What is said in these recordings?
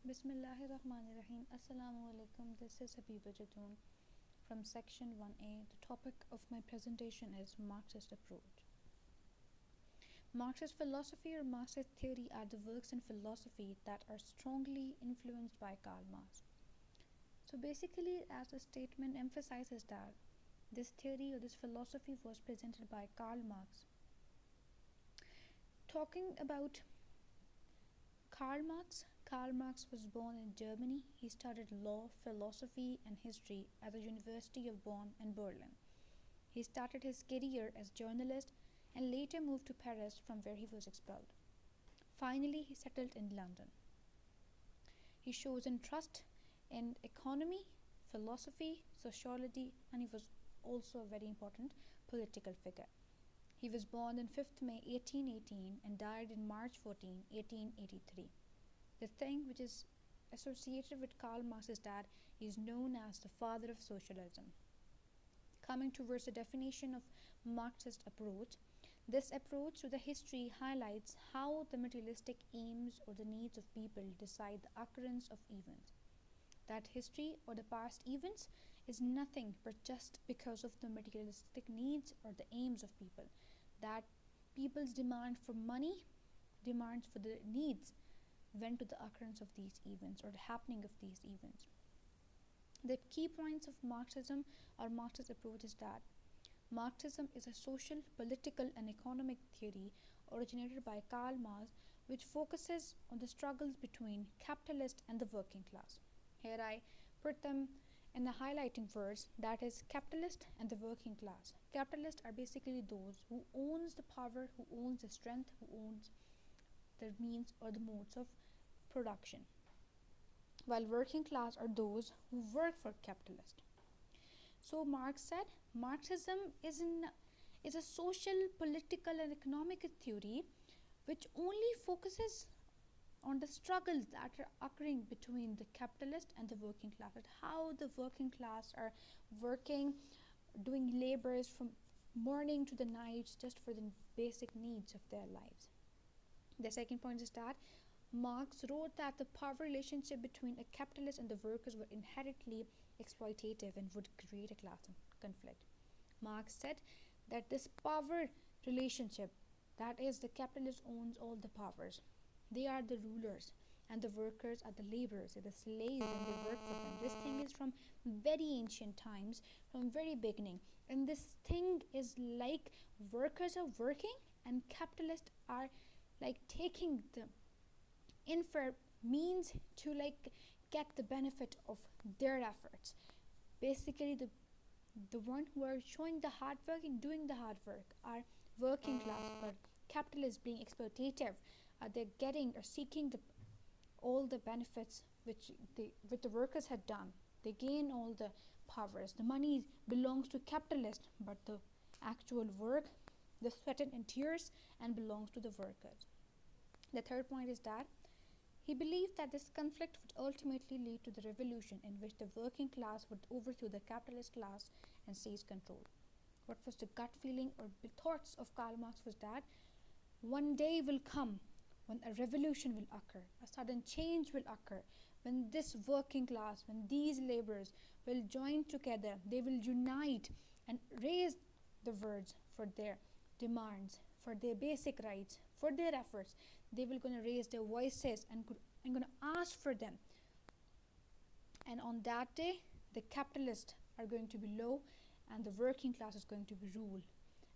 Bismillahirrahmanirrahim. Assalamu alaikum. This is Habiba Jatoon from section 1A. The topic of my presentation is Marxist approach. Marxist philosophy or Marxist theory are the works in philosophy that are strongly influenced by Karl Marx. So basically, as the statement emphasizes that this theory or this philosophy was presented by Karl Marx. Talking about Karl Marx was born in Germany. He studied law, philosophy, and history at the University of Bonn and Berlin. He started his career as journalist and later moved to Paris, from where he was expelled. Finally, he settled in London. He shows interest in economy, philosophy, sociology, and he was also a very important political figure. He was born on 5th May 1818 and died in March 14, 1883. The thing which is associated with Karl Marx's dad is known as the father of socialism. Coming towards the definition of Marxist approach, this approach to the history highlights how the materialistic aims or the needs of people decide the occurrence of events. That history or the past events is nothing but just because of the materialistic needs or the aims of people. That people's demand for money, demands for the needs, went to the occurrence of these events or the happening of these events. The key points of Marxism or Marxist approach is that Marxism is a social, political, and economic theory originated by Karl Marx, which focuses on the struggles between capitalist and the working class. Here I put them in the highlighting words, that is capitalist and the working class. Capitalists are basically those who owns the power, who owns the strength, who owns the means or the modes of production, while working class are those who work for capitalist. So Marx said Marxism is a social, political, and economic theory which only focuses on the struggles that are occurring between the capitalist and the working class, and how the working class are working, doing labors from morning to the night just for the basic needs of their lives. The second point is that Marx wrote that the power relationship between a capitalist and the workers were inherently exploitative and would create a class conflict. Marx said that this power relationship, that is, the capitalist owns all the powers. They are the rulers and the workers are the laborers, the slaves, and they work for them. This thing is from very ancient times, from very beginning. And this thing is like workers are working and capitalists are like taking the infer means to like get the benefit of their efforts. Basically the one who are showing the hard work and doing the hard work are working class, but capitalists being exploitative, they're getting or seeking all the benefits which the workers had done. They gain all the powers. The money belongs to capitalists, but the actual work, the sweat and tears, and belongs to the workers. The third point is that he believed that this conflict would ultimately lead to the revolution in which the working class would overthrow the capitalist class and seize control. What was the gut feeling or thoughts of Karl Marx was that one day will come when a revolution will occur, a sudden change will occur, when this working class, when these laborers will join together, they will unite and raise the words for their demands, for their basic rights, for their efforts. They will going to raise their voices and going to ask for them. And on that day, the capitalists are going to be low and the working class is going to be ruled.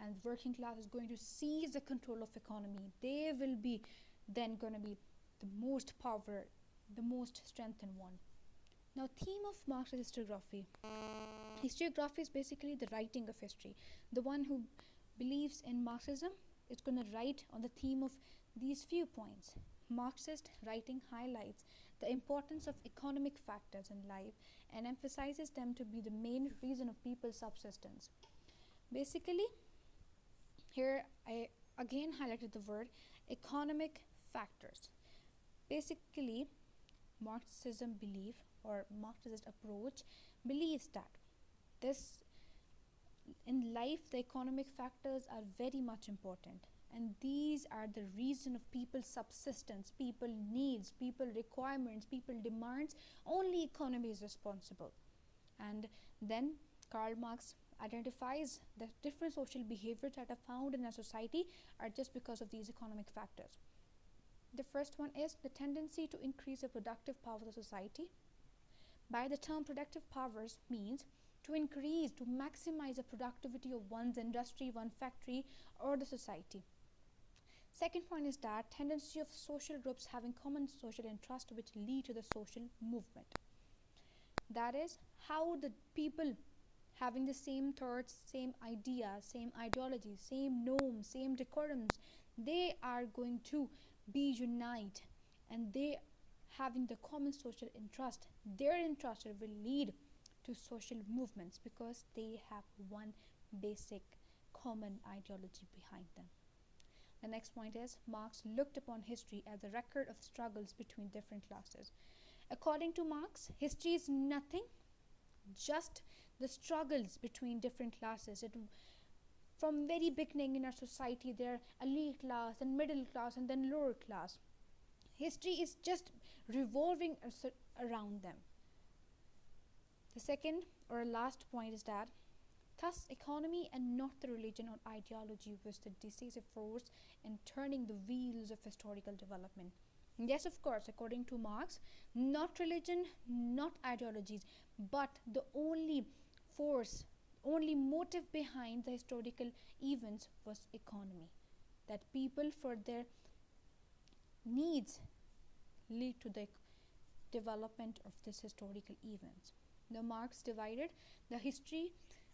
And the working class is going to seize the control of economy. They will be then going to be the most power, the most strengthened one. Now, theme of Marxist historiography. Historiography is basically the writing of history. The one who believes in Marxism is going to write on the theme of these few points. Marxist writing highlights the importance of economic factors in life and emphasizes them to be the main reason of people's subsistence. Basically, here I again highlighted the word economic factors. Basically, Marxism belief or Marxist approach believes that this in life the economic factors are very much important, And these are the reason of people's subsistence, people needs, people requirements, people demands. Only economy is responsible. And then Karl Marx identifies that different social behaviors that are found in a society are just because of these economic factors. The first one is the tendency to increase the productive power of the society. By the term productive powers means to increase, to maximize the productivity of one's industry, one factory, or the society. Second point is that tendency of social groups having common social interest which lead to the social movement. That is how the people having the same thoughts, same ideas, same ideologies, same norms, same decorums, they are going to be unite, and they having the common social interest, their interest will lead to social movements because they have one basic common ideology behind them. The next point is Marx looked upon history as a record of struggles between different classes. According to Marx, history is nothing, just the struggles between different classes. From very beginning in our society, there are elite class and middle class and then lower class. History is just revolving around them. The second or last point is that thus economy and not the religion or ideology was the decisive force in turning the wheels of historical development. Yes, of course, according to Marx, not religion, not ideologies, but the only force, only motive behind the historical events was economy. That people for their needs lead to the development of this historical events. The Marx divided the history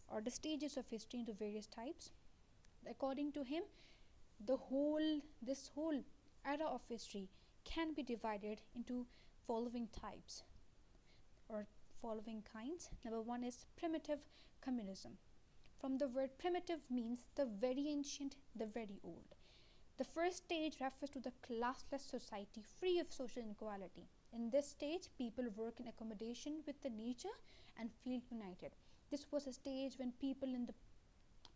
or the stages of history into various types. According to him, this whole era of history can be divided into following types or following kinds. Number one is primitive communism. From the word primitive means the very ancient, the very old. The first stage refers to the classless society free of social inequality. In this stage, people work in accommodation with the nature and feel united. This was a stage when people in the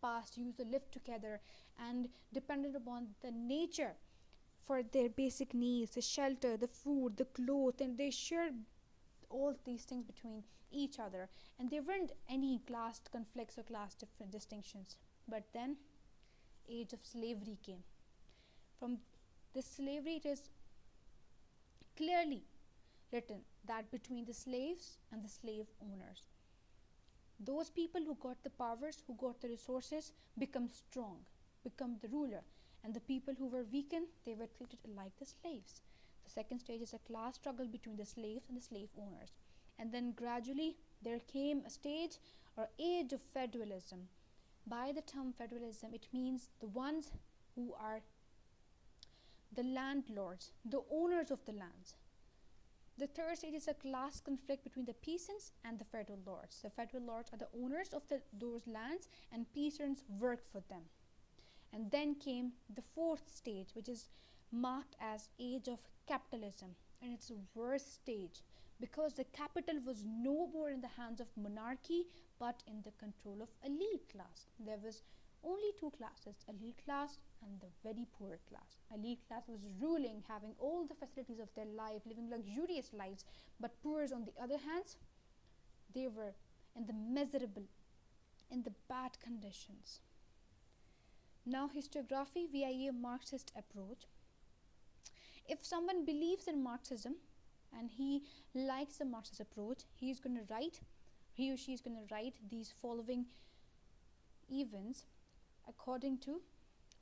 past used to live together and depended upon the nature for their basic needs, the shelter, the food, the clothes, and they shared all these things between each other. And there weren't any class conflicts or class distinctions. But then, age of slavery came. From this slavery, it is clearly written that between the slaves and the slave owners, those people who got the powers, who got the resources, become strong, become the ruler, and the people who were weakened, they were treated like the slaves. The second stage is a class struggle between the slaves and the slave owners. And then gradually there came a stage or age of feudalism. By the term feudalism, it means the ones who are the landlords, the owners of the lands. The third stage is a class conflict between the peasants and the feudal lords. The feudal lords are the owners of those lands, and peasants worked for them. And then came the fourth stage, which is marked as age of capitalism, and it's a worst stage because the capital was no more in the hands of monarchy but in the control of elite class. There was only two classes, elite class and the very poor class. Elite class was ruling, having all the facilities of their life, living luxurious lives, but poor on the other hand, they were in the miserable, in the bad conditions. Now historiography via a Marxist approach. If someone believes in Marxism and he likes the Marxist approach, he or she is going to write these following events according to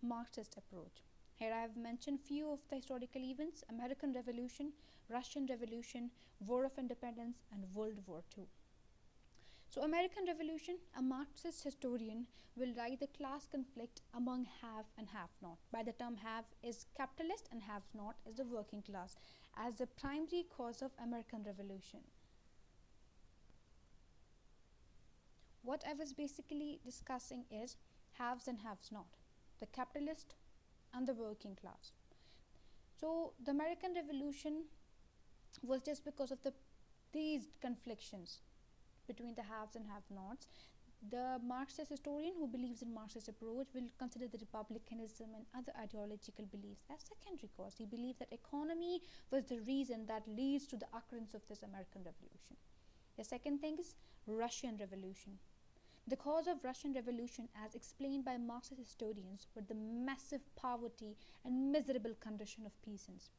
Marxist approach. Here I have mentioned few of the historical events: American Revolution, Russian Revolution, War of Independence, and World War II. So American Revolution, a Marxist historian will write the class conflict among have and have-not. By the term have is capitalist and have-not is the working class as the primary cause of American Revolution. What I was basically discussing is haves and have-not, the capitalist and the working class. So the American Revolution was just because of these conflictions between the haves and have-nots. The Marxist historian who believes in Marxist approach will consider the republicanism and other ideological beliefs as secondary cause. He believes that economy was the reason that leads to the occurrence of this American Revolution. The second thing is Russian Revolution. The cause of Russian Revolution, as explained by Marxist historians, were the massive poverty and miserable condition of peasants.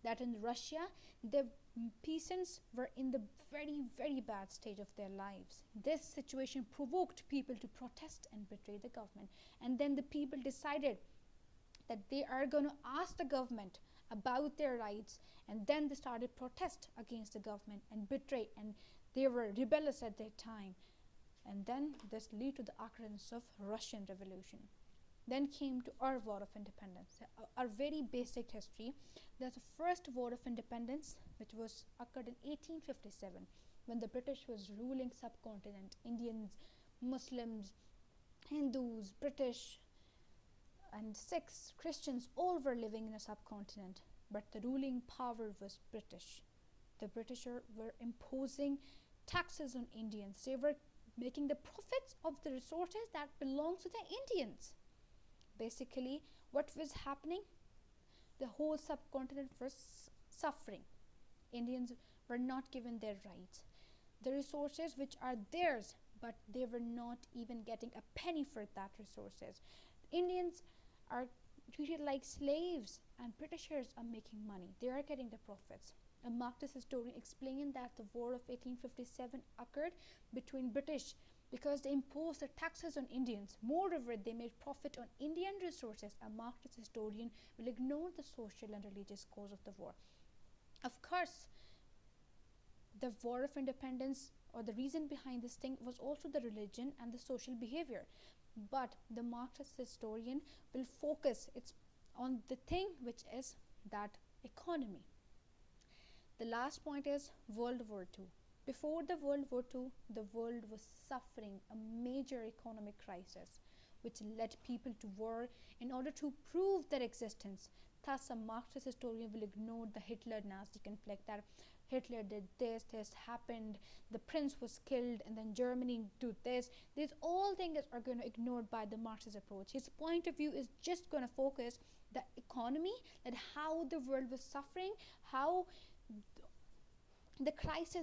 That in Russia, the peasants were in the very, very bad stage of their lives. This situation provoked people to protest and betray the government. And then the people decided that they are going to ask the government about their rights, and then they started protest against the government and betray, and they were rebellious at that time. And then this led to the occurrence of Russian Revolution. Then came to our War of Independence, our very basic history. There's the first War of Independence, which was occurred in 1857, when the British was ruling subcontinent. Indians, Muslims, Hindus, British, and Sikhs, Christians, all were living in a subcontinent, but the ruling power was British. The British were imposing taxes on Indians. They were making the profits of the resources that belong to the Indians. Basically, what was happening? The whole subcontinent was suffering. Indians were not given their rights. The resources which are theirs, but they were not even getting a penny for that resources. Indians are treated like slaves, and Britishers are making money. They are getting the profits. A Marxist historian explained that the War of 1857 occurred between British because they imposed the taxes on Indians. Moreover, they made profit on Indian resources. A Marxist historian will ignore the social and religious cause of the war. Of course, the War of Independence, or the reason behind this thing, was also the religion and the social behavior. But the Marxist historian will focus on the thing which is that economy. The last point is World War II. Before the World War II, the world was suffering a major economic crisis, which led people to war in order to prove their existence. Thus, a Marxist historian will ignore the Hitler-Nazi conflict, that Hitler did this happened, the prince was killed, and then Germany did this. These all things are going to be ignored by the Marxist approach. His point of view is just going to focus the economy, that how the world was suffering, how the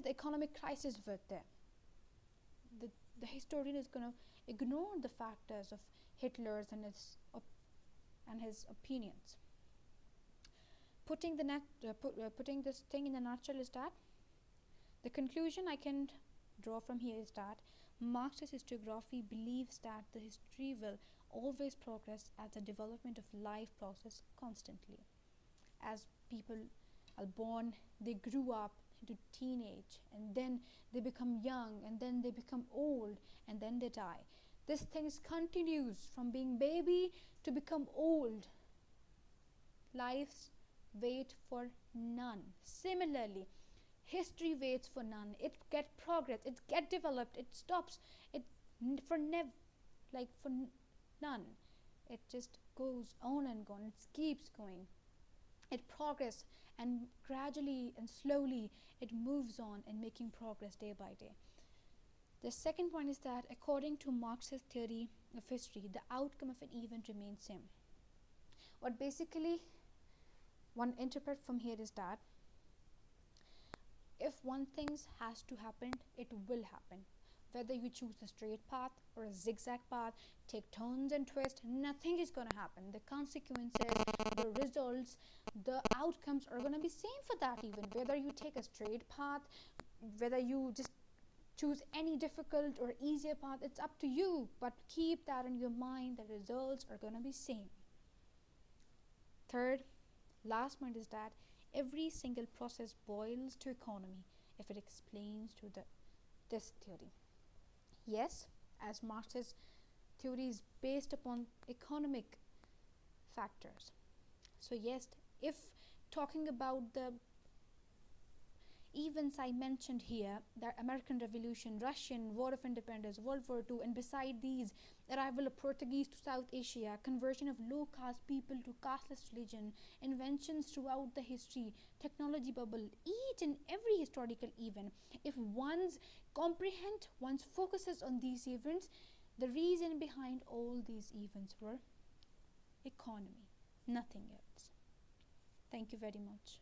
economic crisis were there. The historian is going to ignore the factors of Hitler's and his opinions. Putting this thing in a nutshell is that the conclusion I can draw from here is that Marxist historiography believes that the history will always progress as the development of life process constantly. As people are born, they grew up into teenage, and then they become young, and then they become old, and then they die. This thing continues from being baby to become old. Lives wait for none. Similarly, history waits for none. It get progress, it get developed, it stops, it for none. It just goes on and on. It keeps going. It progresses, and gradually and slowly it moves on and making progress day by day. The second point is that according to Marxist theory of history, the outcome of an event remains same. What basically one interpret from here is that if one thing has to happen, it will happen. Whether you choose a straight path or a zigzag path, take turns and twists, nothing is going to happen. The consequences, the results, the outcomes are going to be same for that even. Whether you take a straight path, whether you just choose any difficult or easier path, it's up to you. But keep that in your mind, the results are going to be same. Third, last point is that every single process boils to economy if it explains to this theory. Yes, as Marxist theory is based upon economic factors. So yes, if talking about the Events I mentioned here, the American Revolution, Russian War of Independence, World War II, and beside these, arrival of Portuguese to South Asia, conversion of low caste people to casteless religion, inventions throughout the history, technology bubble, each and every historical event. If one's comprehend, one's focuses on these events, the reason behind all these events were economy, nothing else. Thank you very much.